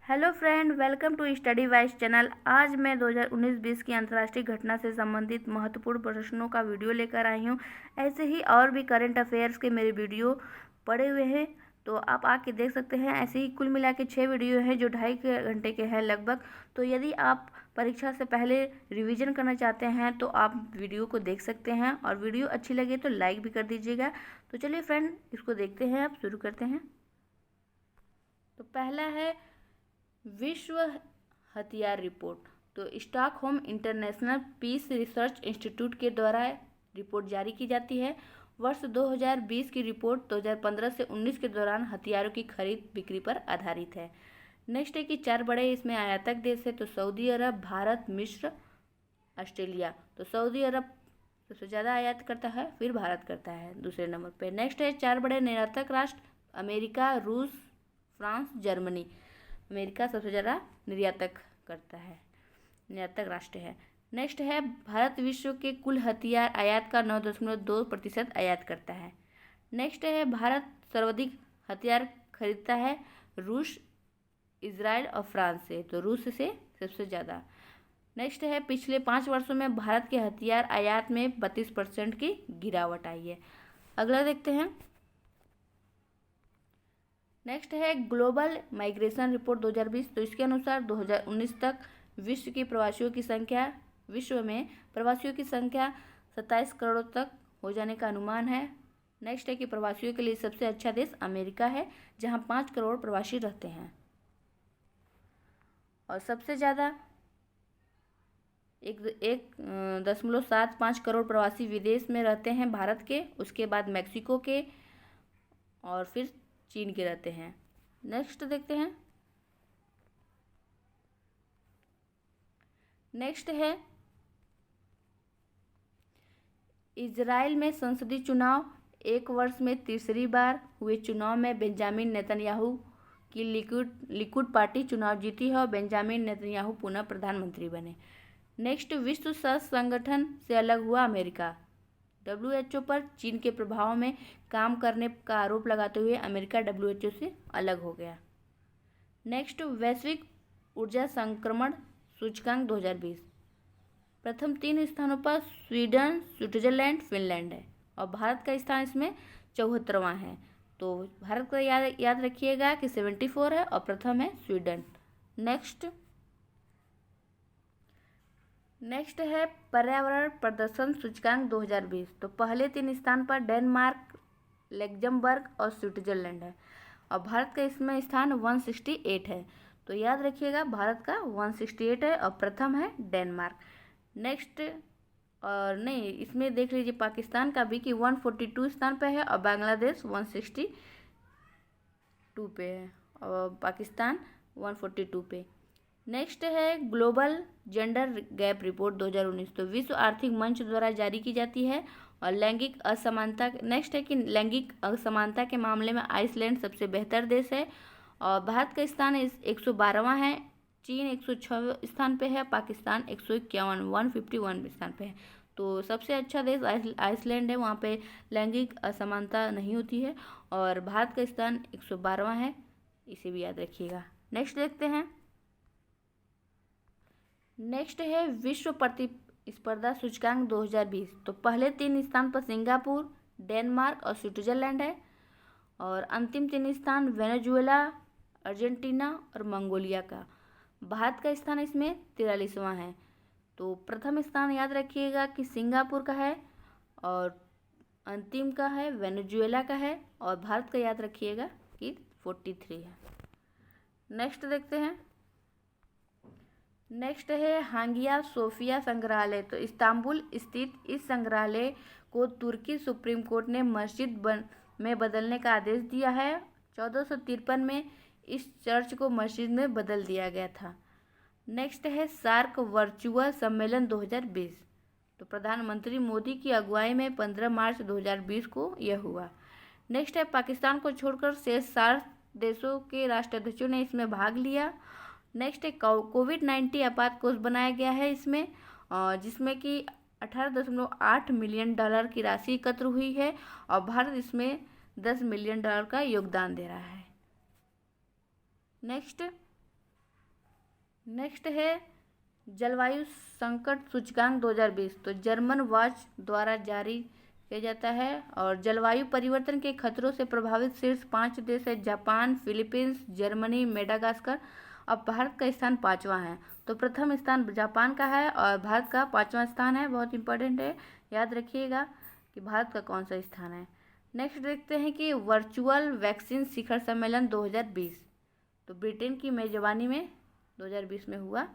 Hello friend, welcome to Study Wise channel. आज मैं 2019-20 की अंतर्राष्ट्रीय घटना से संबंधित महत्वपूर्ण प्रश्नों का वीडियो लेकर आई हूँ। ऐसे ही और भी करंट अफेयर्स के मेरे वीडियो पड़े हुए हैं, तो आप आके देख सकते हैं। ऐसे ही कुल मिला के 6 वीडियो हैं जो 2.5 घंटे के हैं लगभग। तो यदि आप परीक्षा से पहले रिवीजन करना चाहते हैं तो आप वीडियो को देख सकते हैं, और वीडियो अच्छी लगे तो लाइक भी कर दीजिएगा। तो चलिए फ्रेंड, इसको देखते हैं, आप शुरू करते हैं। तो पहला है विश्व हथियार रिपोर्ट। तो Stockholm International Peace Research Institute के द्वारा रिपोर्ट जारी की जाती है। वर्ष 2020 की रिपोर्ट 2015 से 19 के दौरान हथियारों की खरीद बिक्री पर आधारित है। नेक्स्ट है कि 4 बड़े इसमें आयातक देश है। तो सऊदी अरब, भारत, मिस्र, ऑस्ट्रेलिया। तो सऊदी अरब सबसे ज़्यादा आयात करता है, फिर भारत करता है दूसरे नंबर पे। नेक्स्ट है 4 बड़े निर्यातक राष्ट्र, अमेरिका, रूस, फ्रांस, जर्मनी। अमेरिका सबसे ज़्यादा निर्यातक करता है, निर्यातक राष्ट्र है। नेक्स्ट है भारत विश्व के कुल हथियार आयात का 9.2% आयात करता है। नेक्स्ट है भारत सर्वाधिक हथियार खरीदता है रूस, इजराइल और फ्रांस से। तो रूस से सबसे ज़्यादा। नेक्स्ट है पिछले 5 वर्षों में भारत के हथियार आयात में 32% की गिरावट आई है। अगला देखते हैं। नेक्स्ट है ग्लोबल माइग्रेशन रिपोर्ट 2020। तो इसके अनुसार 2019 तक विश्व में प्रवासियों की संख्या 27 करोड़ तक हो जाने का अनुमान है। नेक्स्ट है कि प्रवासियों के लिए सबसे अच्छा देश अमेरिका है, जहां 5 करोड़ प्रवासी रहते हैं, और सबसे ज़्यादा 1.75 करोड़ प्रवासी विदेश में रहते हैं भारत के, उसके बाद मैक्सिको के, और फिर चीन के रहते हैं। नेक्स्ट देखते हैं। नेक्स्ट है इजराइल में संसदीय चुनाव। 1 वर्ष में तीसरी बार हुए चुनाव में बेंजामिन नेतन्याहू की लिकुड पार्टी चुनाव जीती है, और बेंजामिन नेतन्याहू पुनः प्रधानमंत्री बने। नेक्स्ट, विश्व स्वास्थ्य संगठन से अलग हुआ अमेरिका। WHO पर चीन के प्रभाव में काम करने का आरोप लगाते हुए अमेरिका WHO से अलग हो गया। नेक्स्ट, वैश्विक ऊर्जा संक्रमण सूचकांक 2020। प्रथम 3 स्थानों पर स्वीडन, स्विट्जरलैंड, फिनलैंड है, और भारत का स्थान इसमें 74वां है। तो भारत का याद रखिएगा कि 74 है, और प्रथम है स्वीडन। नेक्स्ट है पर्यावरण प्रदर्शन सूचकांक 2020। तो पहले 3 स्थान पर डेनमार्क, लग्जमबर्ग और स्विट्जरलैंड है, और भारत का इसमें स्थान 168 है। तो याद रखिएगा, भारत का 168 है, और प्रथम है डेनमार्क। नेक्स्ट, और नहीं, इसमें देख लीजिए पाकिस्तान का भी कि 142 स्थान पे है, और बांग्लादेश 162 पे है, और पाकिस्तान 142 पे। नेक्स्ट है ग्लोबल जेंडर गैप रिपोर्ट 2019। तो विश्व आर्थिक मंच द्वारा जारी की जाती है, और लैंगिक असमानता। नेक्स्ट है कि लैंगिक असमानता के मामले में आइसलैंड सबसे बेहतर देश है, और भारत का स्थान 112वां है, चीन 106 स्थान पे है, पाकिस्तान 151 स्थान पे है। तो सबसे अच्छा देश आइसलैंड है, वहाँ पे लैंगिक असमानता नहीं होती है, और भारत का स्थान 112वां है, इसे भी याद रखिएगा। नेक्स्ट देखते हैं। नेक्स्ट है विश्व प्रतिस्पर्धा सूचकांक 2020। तो पहले 3 स्थान पर सिंगापुर, डेनमार्क और स्विट्जरलैंड है, और अंतिम 3 स्थान वेनेजुएला, अर्जेंटीना और मंगोलिया का। भारत का स्थान इसमें 43वां है। तो प्रथम स्थान याद रखिएगा कि सिंगापुर का है, और अंतिम का है वेनेजुएला का है, और भारत का याद रखिएगा कि 43 है। नेक्स्ट देखते हैं। नेक्स्ट है हागिया सोफिया संग्रहालय। तो इस्तांबुल स्थित इस संग्रहालय को तुर्की सुप्रीम कोर्ट ने मस्जिद में बदलने का आदेश दिया है। 1453 में इस चर्च को मस्जिद में बदल दिया गया था। नेक्स्ट है सार्क वर्चुअल सम्मेलन 2020। तो प्रधानमंत्री मोदी की अगुवाई में 15 मार्च 2020 को यह हुआ। नेक्स्ट है पाकिस्तान को छोड़कर शेष सार्क देशों के राष्ट्राध्यक्षों ने इसमें भाग लिया। नेक्स्ट है कोविड-19 आपात कोष बनाया गया है इसमें, जिसमें कि $18.8 मिलियन की राशि एकत्र हुई है, और भारत इसमें $10 मिलियन का योगदान दे रहा है। नेक्स्ट, नेक्स्ट है जलवायु संकट सूचकांक 2020, तो जर्मन वॉच द्वारा जारी किया जाता है। और जलवायु परिवर्तन के खतरों से प्रभावित शीर्ष 5 देश है जापान, फिलीपींस, जर्मनी, मेडागास्कर। अब भारत का स्थान 5वां है। तो प्रथम स्थान जापान का है और भारत का 5वां स्थान है। बहुत इंपॉर्टेंट है, याद रखिएगा कि भारत का कौन सा स्थान है। नेक्स्ट देखते हैं कि वर्चुअल वैक्सीन शिखर सम्मेलन 2020, तो ब्रिटेन की मेजबानी में 2020 में हुआ।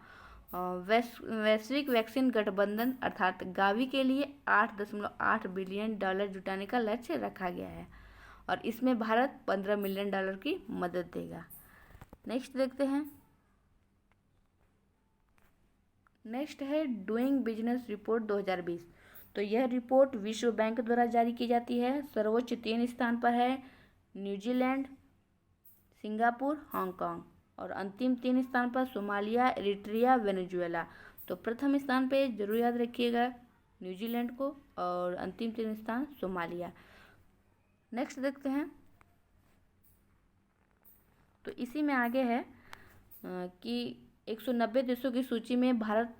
वैश्विक वैक्सीन गठबंधन अर्थात गावी के लिए $8.8 बिलियन जुटाने का लक्ष्य रखा गया है और इसमें भारत $15 मिलियन की मदद देगा। नेक्स्ट देखते हैं। नेक्स्ट है डूइंग बिजनेस रिपोर्ट 2020, तो यह रिपोर्ट विश्व बैंक द्वारा जारी की जाती है। सर्वोच्च 3 स्थान पर है न्यूजीलैंड, सिंगापुर, हांगकांग और अंतिम 3 स्थान पर सोमालिया, एरिट्रिया, वेनेजुएला। तो प्रथम स्थान पे जरूर याद रखिएगा न्यूजीलैंड को और अंतिम 3 स्थान सोमालिया। नेक्स्ट देखते हैं। तो इसी में आगे है कि 190 देशों की सूची में भारत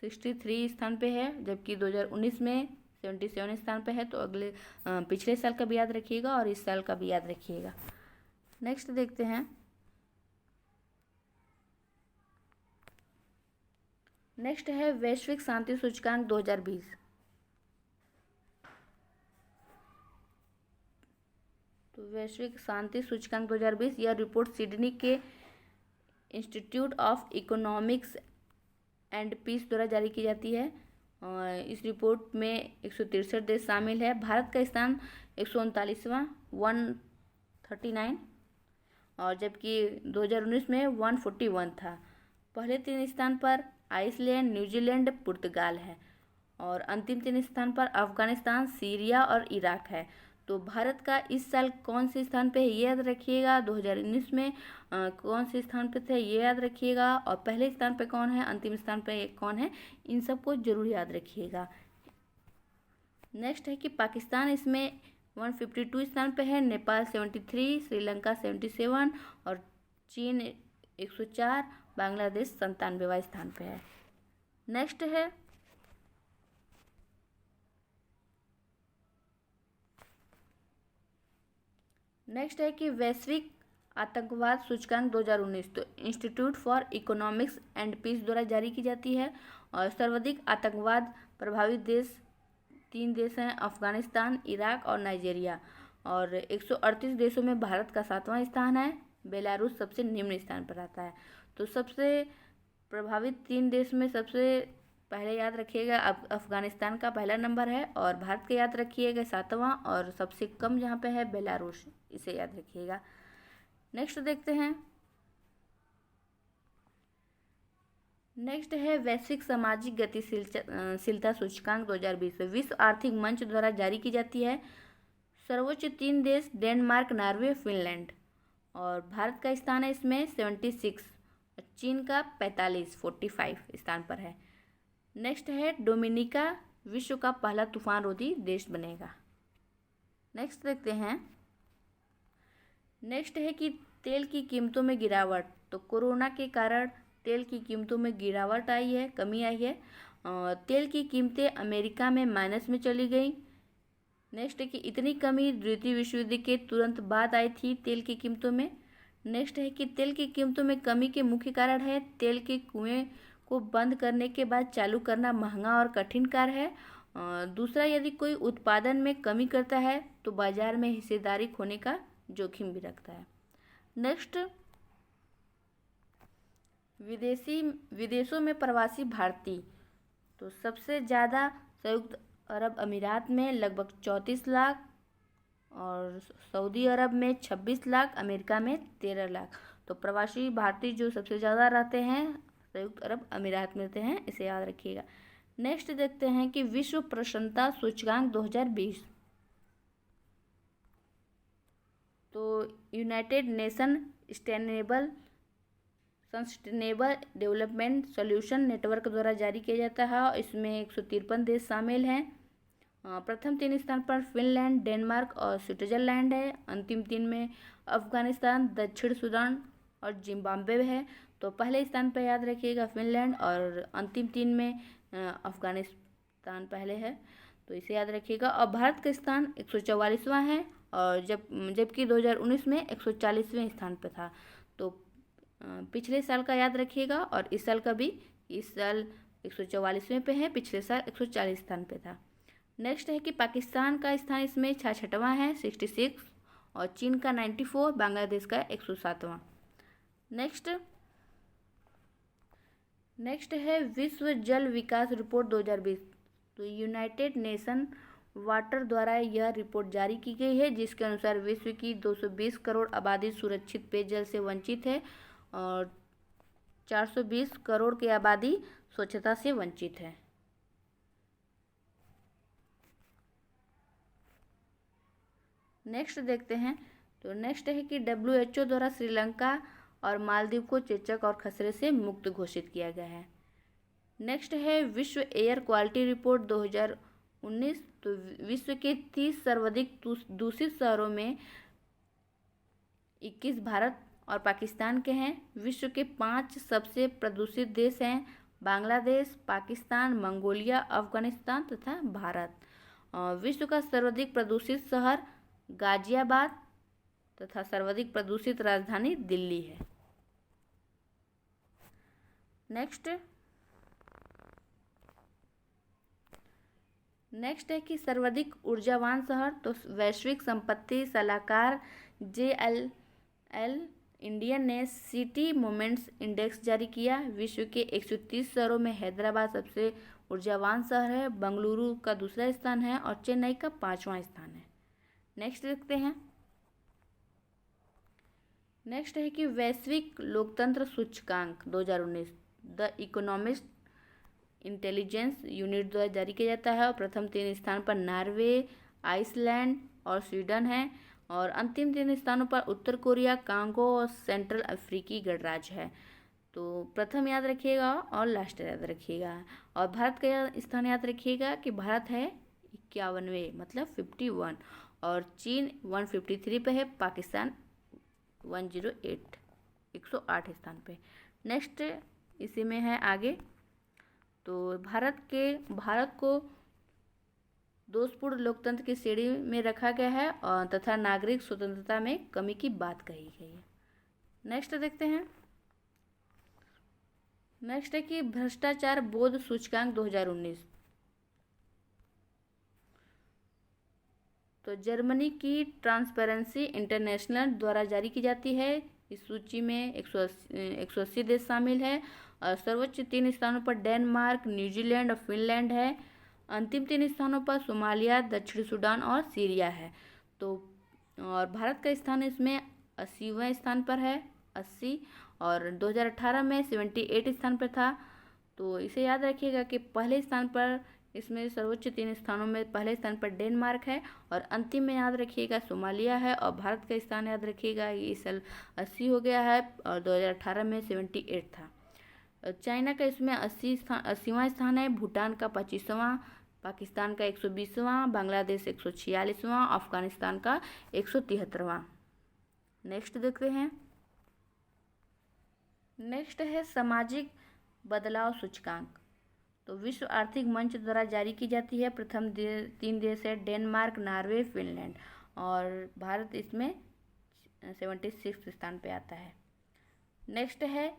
63 स्थान पे है, जबकि 2019 में 77 स्थान पे है। तो अगले पिछले साल का भी याद रखिएगा और इस साल का भी याद रखिएगा। नेक्स्ट देखते हैं। नेक्स्ट है वैश्विक शांति सूचकांक 2020, तो वैश्विक शांति सूचकांक 2020 यह रिपोर्ट सिडनी के Institute of Economics and Peace द्वारा जारी की जाती है। और इस रिपोर्ट में 163 देश शामिल है। भारत का स्थान 139वां 139 और जबकि 2019 में 141 था। पहले 3 स्थान पर आइसलैंड, न्यूजीलैंड, पुर्तगाल है और अंतिम 3 स्थान पर अफगानिस्तान, सीरिया और इराक है। तो भारत का इस साल कौन से स्थान पे है ये याद रखिएगा। 2019 में कौन से स्थान पे थे ये याद रखिएगा और पहले स्थान पे कौन है, अंतिम स्थान पे कौन है, इन सबको जरूर याद रखिएगा। नेक्स्ट है कि पाकिस्तान इसमें 152 स्थान पे है, नेपाल 73, श्रीलंका 77 और चीन 104, बांग्लादेश 97वां स्थान पे है। नेक्स्ट है कि वैश्विक आतंकवाद सूचकांक 2019, तो Institute for Economics and Peace द्वारा जारी की जाती है। और सर्वाधिक आतंकवाद प्रभावित देश 3 देश हैं, अफगानिस्तान, इराक और नाइजीरिया। और 138 देशों में भारत का 7वां स्थान है। बेलारूस सबसे निम्न स्थान पर आता है। तो सबसे प्रभावित 3 देश में सबसे पहले याद रखिएगा अफगानिस्तान का पहला नंबर है और भारत का याद रखिएगा 7वां और सबसे कम जहाँ पे है बेलारूस, इसे याद रखिएगा। नेक्स्ट देखते हैं। नेक्स्ट है वैश्विक सामाजिक गतिशीलता सूचकांक 2020, विश्व आर्थिक मंच द्वारा जारी की जाती है। सर्वोच्च 3 देश डेनमार्क, नॉर्वे, फिनलैंड और भारत का स्थान है इसमें 76, चीन का 45 स्थान पर है। नेक्स्ट है डोमिनिका विश्व का पहला तूफान रोधी देश बनेगा। नेक्स्ट देखते हैं। नेक्स्ट है कि तेल की कीमतों में गिरावट, तो कोरोना के कारण तेल की कीमतों में गिरावट आई है, कमी आई है। तेल की कीमतें अमेरिका में माइनस में चली गई। नेक्स्ट है कि इतनी कमी द्वितीय विश्व युद्ध के तुरंत बाद आई थी तेल की कीमतों में। नेक्स्ट है कि तेल की कीमतों में कमी के मुख्य कारण है तेल के कुएं को बंद करने के बाद चालू करना महंगा और कठिन कार्य है। दूसरा, यदि कोई उत्पादन में कमी करता है तो बाजार में हिस्सेदारी खोने का जोखिम भी रखता है। नेक्स्ट, विदेशों में प्रवासी भारतीय, तो सबसे ज़्यादा संयुक्त अरब अमीरात में लगभग 34 लाख और सऊदी अरब में 26 लाख, अमेरिका में 13 लाख। तो प्रवासी भारतीय जो सबसे ज़्यादा रहते हैं संयुक्त अरब अमीरात में रहते हैं, इसे याद रखिएगा। नेक्स्ट देखते हैं कि विश्व प्रसन्नता सूचकांक 2020, तो United nation sustainable development solution network द्वारा जारी किया जाता है। इसमें 153 देश शामिल हैं। प्रथम 3 स्थान पर फिनलैंड, डेनमार्क और स्विट्जरलैंड है। अंतिम 3 में अफगानिस्तान, दक्षिण सूडान और जिम्बाब्वे है। तो पहले स्थान पर याद रखिएगा फिनलैंड, और अंतिम 3 में अफगानिस्तान पहले है, तो इसे याद रखिएगा। और भारत का स्थान 144वां है, और जबकि 2019 में 140वें स्थान पर था। तो पिछले साल का याद रखिएगा और इस साल का भी। इस साल 144वें पे है, पिछले साल 140 स्थान पे था। नेक्स्ट है कि पाकिस्तान का स्थान इसमें 66वां है 66, और चीन का 94, बांग्लादेश का 107वां। नेक्स्ट है विश्व जल विकास रिपोर्ट 2020। तो यूनाइटेड नेशन वाटर द्वारा यह रिपोर्ट जारी की गई है, जिसके अनुसार विश्व की 220 करोड़ आबादी सुरक्षित पेयजल से वंचित है, और 420 करोड़ की आबादी स्वच्छता से वंचित है। नेक्स्ट देखते हैं। तो नेक्स्ट है कि WHO द्वारा श्रीलंका और मालदीव को चेचक और खसरे से मुक्त घोषित किया गया है। नेक्स्ट है विश्व एयर क्वालिटी रिपोर्ट 2019। तो विश्व के 30 सर्वाधिक दूषित शहरों में 21 भारत और पाकिस्तान के हैं। विश्व के 5 सबसे प्रदूषित देश हैं बांग्लादेश, पाकिस्तान, मंगोलिया, अफगानिस्तान तथा भारत। विश्व का सर्वाधिक प्रदूषित शहर गाजियाबाद तथा सर्वाधिक प्रदूषित राजधानी दिल्ली है। नेक्स्ट है कि सर्वाधिक ऊर्जावान शहर। तो वैश्विक संपत्ति सलाहकार JLL इंडियन ने सिटी मोमेंट्स इंडेक्स जारी किया। विश्व के 130 शहरों में हैदराबाद सबसे ऊर्जावान शहर है, बंगलुरु का दूसरा स्थान है और चेन्नई का 5वां स्थान है। नेक्स्ट देखते हैं। नेक्स्ट है कि वैश्विक लोकतंत्र सूचकांक 2019 द इकोनॉमिस्ट इंटेलिजेंस यूनिट द्वारा जारी किया जाता है, और प्रथम 3 स्थान पर नॉर्वे, आइसलैंड और स्वीडन है, और अंतिम 3 स्थानों पर उत्तर कोरिया, कांगो और सेंट्रल अफ्रीकी गणराज्य है। तो प्रथम याद रखिएगा और लास्ट याद रखिएगा। और भारत का स्थान याद रखिएगा कि भारत है 51वें मतलब 51, और चीन 153 पे है, पाकिस्तान 108 108 स्थान पे। नेक्स्ट इसी में है आगे। तो भारत को दोषपूर्ण लोकतंत्र की श्रेणी में रखा गया है, और तथा नागरिक स्वतंत्रता में कमी की बात कही गई है। नेक्स्ट देखते हैं। नेक्स्ट है कि भ्रष्टाचार बोध सूचकांक 2019। तो जर्मनी की ट्रांसपेरेंसी इंटरनेशनल द्वारा जारी की जाती है। इस सूची में 180 देश शामिल है, और सर्वोच्च 3 स्थानों पर डेनमार्क, न्यूजीलैंड और फिनलैंड है। अंतिम 3 स्थानों पर सोमालिया, दक्षिण सूडान और सीरिया है। तो और भारत का स्थान इसमें 80वें स्थान पर है 80, और 2018 में 78 स्थान पर था। तो इसे याद रखिएगा कि पहले स्थान पर इसमें सर्वोच्च 3 स्थानों में पहले स्थान पर डेनमार्क है, और अंतिम में याद रखिएगा सोमालिया है, और भारत का स्थान याद रखिएगा इस साल 80 हो गया है, और 2018 में 78 था। चाइना का इसमें 80वां स्थान है, भूटान का 25वां, पाकिस्तान का 120वां, बांग्लादेश 146वां, अफगानिस्तान का 173वां। नेक्स्ट देखते हैं। नेक्स्ट है सामाजिक बदलाव सूचकांक। तो विश्व आर्थिक मंच द्वारा जारी की जाती है। प्रथम 3 देश है डेनमार्क, नॉर्वे, फिनलैंड, और भारत इसमें 76 स्थान पे आता है। नेक्स्ट है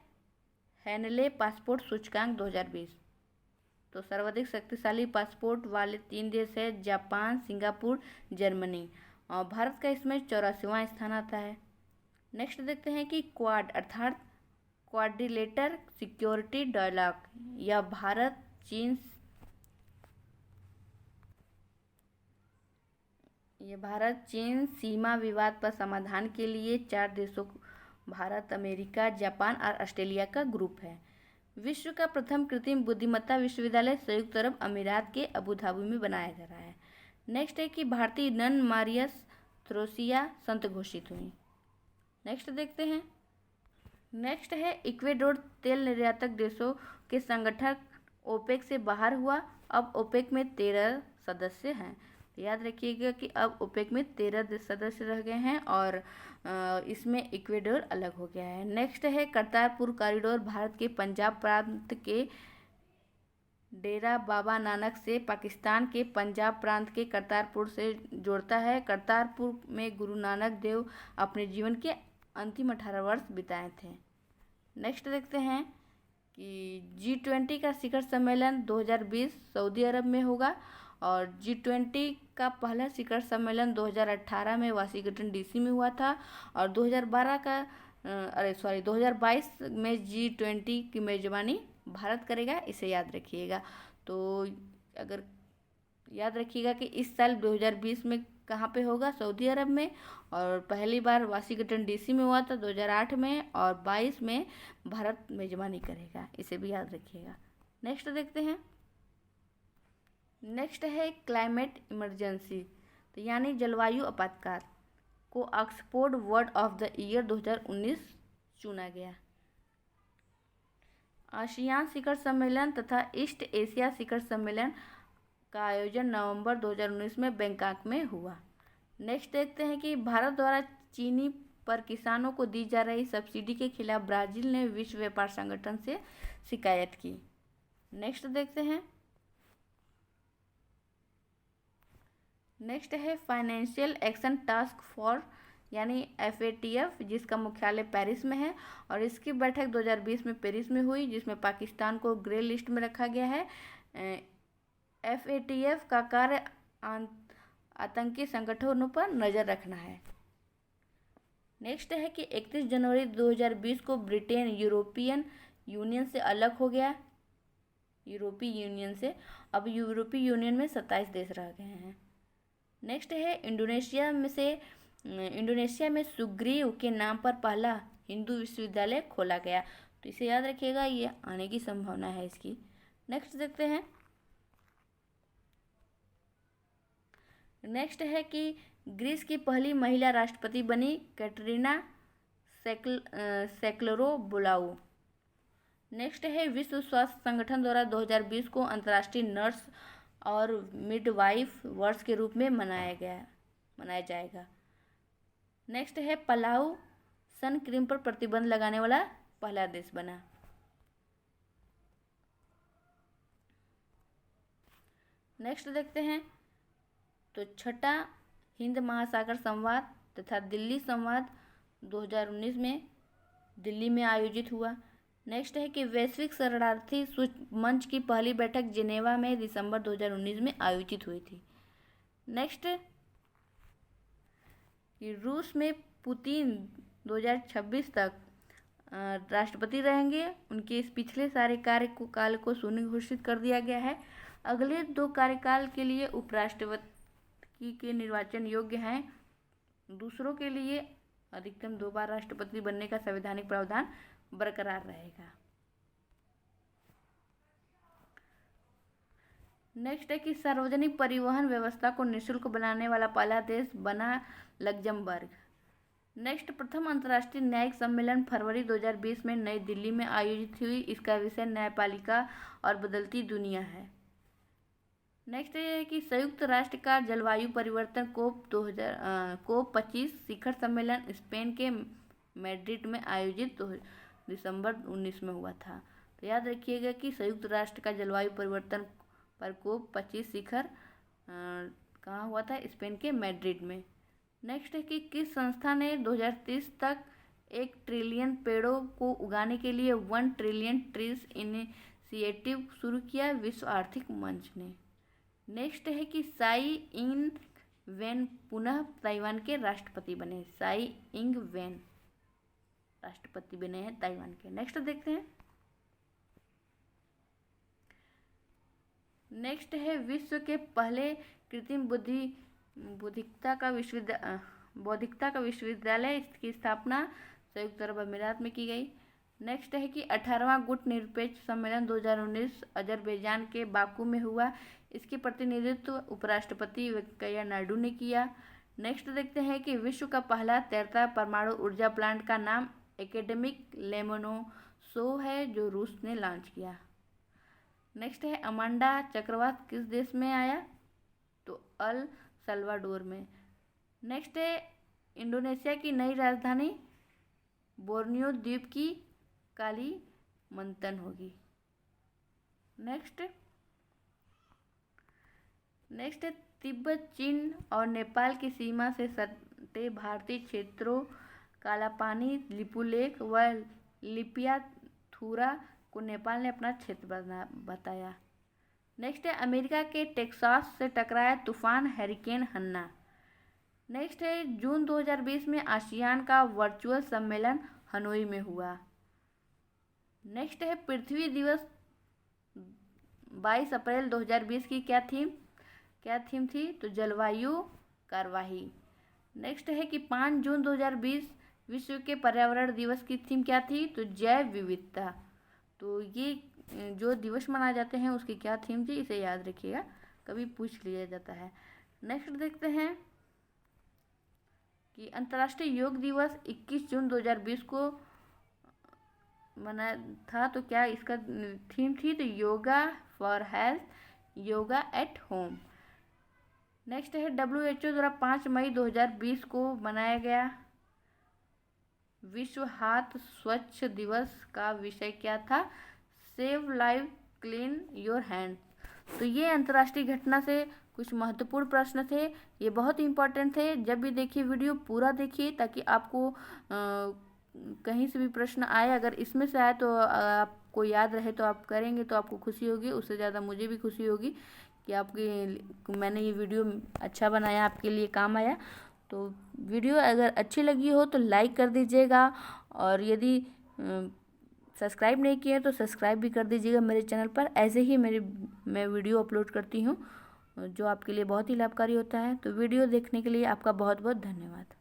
हैनले पासपोर्ट सूचकांक 2020। तो सर्वाधिक शक्तिशाली पासपोर्ट वाले 3 देश है जापान, सिंगापुर, जर्मनी, और भारत का इसमें 84वां स्थान आता है। नेक्स्ट देखते हैं कि क्वाड अर्थात क्वाड्रिलेटर सिक्योरिटी डायलॉग, यह भारत चीन सीमा विवाद पर समाधान के लिए 4 देशों भारत, अमेरिका, जापान और ऑस्ट्रेलिया का ग्रुप है। विश्व का प्रथम कृत्रिम बुद्धिमत्ता विश्वविद्यालय संयुक्त अरब अमीरात के अबू धाबी में बनाया जा रहा है। नेक्स्ट है कि भारतीय नन मारियस थ्रेसिया संत घोषित हुई। नेक्स्ट देखते हैं। नेक्स्ट है इक्वेडोर तेल निर्यातक देशों के संगठन ओपेक से बाहर हुआ। अब ओपेक में 13 सदस्य हैं। तो याद रखिएगा कि अब ओपेक में 13 सदस्य रह गए हैं और इसमें इक्वेडोर अलग हो गया है। नेक्स्ट है करतारपुर कॉरिडोर भारत के पंजाब प्रांत के डेरा बाबा नानक से पाकिस्तान के पंजाब प्रांत के करतारपुर से जोड़ता है। करतारपुर में गुरु नानक देव अपने जीवन के अंतिम 18 वर्ष बिताए थे। नेक्स्ट देखते हैं कि G20 का शिखर सम्मेलन 2020 सऊदी अरब में होगा और G20 का पहला शिखर सम्मेलन 2018 में वाशिंगटन DC में हुआ था और 2022 में G20 की मेजबानी भारत करेगा, इसे याद रखिएगा। तो अगर याद रखिएगा कि इस साल 2020 में कहाँ पे होगा, सऊदी अरब में, और पहली बार वाशिंगटन DC में हुआ था 2008 में और 22 में भारत मेजबानी करेगा, इसे भी याद रखिएगा। नेक्स्ट देखते हैं। नेक्स्ट है क्लाइमेट इमरजेंसी, तो यानी जलवायु आपातकाल को Oxford word of the year 2019 चुना गया। आसियान शिखर सम्मेलन तथा ईस्ट एशिया शिखर सम्मेलन का आयोजन नवंबर 2019 में बैंकॉक में हुआ। नेक्स्ट देखते हैं कि भारत द्वारा चीनी पर किसानों को दी जा रही सब्सिडी के खिलाफ ब्राज़ील ने विश्व व्यापार संगठन से शिकायत की। नेक्स्ट देखते हैं। नेक्स्ट है फाइनेंशियल एक्शन टास्क फोर्स यानी FATF, जिसका मुख्यालय पेरिस में है और इसकी बैठक 2020 में पेरिस में हुई, जिसमें पाकिस्तान को ग्रे लिस्ट में रखा गया है। FATF का कार्य आतंकी संगठनों पर नज़र रखना है। नेक्स्ट है कि 31 जनवरी 2020 को ब्रिटेन यूरोपियन यूनियन से अलग हो गया। यूरोपीय यूनियन से अब यूरोपीय यूनियन में 27 देश रह गए हैं। नेक्स्ट है इंडोनेशिया में सुग्रीव के नाम पर पहला हिंदू विश्वविद्यालय खोला गया, तो इसे याद रखिएगा, ये आने की संभावना है इसकी। नेक्स्ट देखते हैं। नेक्स्ट है कि ग्रीस की पहली महिला राष्ट्रपति बनी कैटरीना सेक्लरोबुलाऊ। नेक्स्ट है विश्व स्वास्थ्य संगठन द्वारा 2020 को अंतर्राष्ट्रीय नर्स और मिडवाइफ वर्ष के रूप में मनाया जाएगा। नेक्स्ट है पलाऊ सन क्रीम पर प्रतिबंध लगाने वाला पहला देश बना। नेक्स्ट देखते हैं। तो छठा हिंद महासागर संवाद तथा दिल्ली संवाद 2019 में दिल्ली में आयोजित हुआ। नेक्स्ट है कि वैश्विक शरणार्थी मंच की पहली बैठक जिनेवा में दिसंबर 2019 में आयोजित हुई थी। नेक्स्ट कि रूस में पुतिन 2026 तक राष्ट्रपति रहेंगे। उनके इस पिछले सारे कार्यकाल को शून्य घोषित कर दिया गया है। अगले 2 कार्यकाल के लिए उपराष्ट्रपति के निर्वाचन योग्य हैं। दूसरों के लिए अधिकतम 2 बार राष्ट्रपति बनने का संवैधानिक प्रावधान बरकरार रहेगा। नेक्स्ट है कि सार्वजनिक परिवहन व्यवस्था को निःशुल्क बनाने वाला पहला देश बना लग्जमबर्ग। नेक्स्ट प्रथम अंतर्राष्ट्रीय न्यायिक सम्मेलन फरवरी 2020 में नई दिल्ली में आयोजित हुई। इसका विषय न्यायपालिका और बदलती दुनिया है। नेक्स्ट ये है कि संयुक्त राष्ट्र का जलवायु परिवर्तन COP 25 शिखर सम्मेलन स्पेन के मैड्रिड में आयोजित दिसंबर 19 में हुआ था। तो याद रखिएगा कि संयुक्त राष्ट्र का जलवायु परिवर्तन पर COP 25 शिखर कहाँ हुआ था, स्पेन के मैड्रिड में। नेक्स्ट है कि किस संस्था ने 2030 तक 1 ट्रिलियन पेड़ों को उगाने के लिए 1 ट्रिलियन ट्रीज इनिशिएटिव शुरू किया, विश्व आर्थिक मंच ने। नेक्स्ट है कि साई इंग वेन पुनः ताइवान के राष्ट्रपति बने। साई इंग वेन राष्ट्रपति बने हैं ताइवान के। नेक्स्ट देखते हैं। नेक्स्ट है विश्व के पहले कृत्रिम बौद्धिकता का विश्वविद्यालय की स्थापना संयुक्त अरब अमीरात में की गई। नेक्स्ट है कि 18वां गुट निरपेक्ष सम्मेलन 2019 अजरबैजान के बाकू में हुआ। इसकी प्रतिनिधित्व उपराष्ट्रपति वेंकैया नायडू ने किया। नेक्स्ट देखते हैं कि विश्व का पहला तैरता परमाणु ऊर्जा प्लांट का नाम एकेडमिक लोमोनोसोव है, जो रूस ने लॉन्च किया। नेक्स्ट है अमांडा चक्रवात किस देश में आया, तो अल सल्वाडोर में। नेक्स्ट है इंडोनेशिया की नई राजधानी बोर्नियो द्वीप की कालीमंतन होगी। नेक्स्ट है तिब्बत, चीन और नेपाल की सीमा से सटे भारतीय क्षेत्रों कालापानी, लिपुलेख व लिपियाथुरा को नेपाल ने अपना क्षेत्र बताया। नेक्स्ट है अमेरिका के टेक्सास से टकराया तूफान हैरिकेन हन्ना। नेक्स्ट है जून 2020 में आसियान का वर्चुअल सम्मेलन हनोई में हुआ। नेक्स्ट है पृथ्वी दिवस 22 अप्रैल 2020 की क्या थीम थी? तो जलवायु कार्यवाही। नेक्स्ट है कि 5 जून 2020 विश्व के पर्यावरण दिवस की थीम क्या थी? तो जैव विविधता। तो ये जो दिवस मनाए जाते हैं उसकी क्या थीम थी, इसे याद रखिएगा, कभी पूछ लिया जाता है। नेक्स्ट देखते हैं कि अंतर्राष्ट्रीय योग दिवस 21 जून 2020 को मना था, तो क्या इसका थीम थी? तो yoga for health, yoga at home. Next है WHO द्वारा 5 मई 2020 को मनाया गया विश्व हाथ स्वच्छ दिवस का विषय क्या था? Save life, clean your hand. तो ये अंतर्राष्ट्रीय घटना से कुछ महत्वपूर्ण प्रश्न थे, ये बहुत इंपॉर्टेंट थे। जब भी देखिए वीडियो पूरा देखिए ताकि आपको कहीं से भी प्रश्न आए, अगर इसमें से आए तो आपको याद रहे तो आप करेंगे तो आपको खुशी होगी, उससे ज़्यादा मुझे भी खुशी होगी कि मैंने ये वीडियो अच्छा बनाया, आपके लिए काम आया। तो वीडियो अगर अच्छी लगी हो तो लाइक कर दीजिएगा, और यदि सब्सक्राइब नहीं किए तो सब्सक्राइब भी कर दीजिएगा मेरे चैनल पर। ऐसे ही मैं वीडियो अपलोड करती हूँ जो आपके लिए बहुत ही लाभकारी होता है। तो वीडियो देखने के लिए आपका बहुत बहुत धन्यवाद।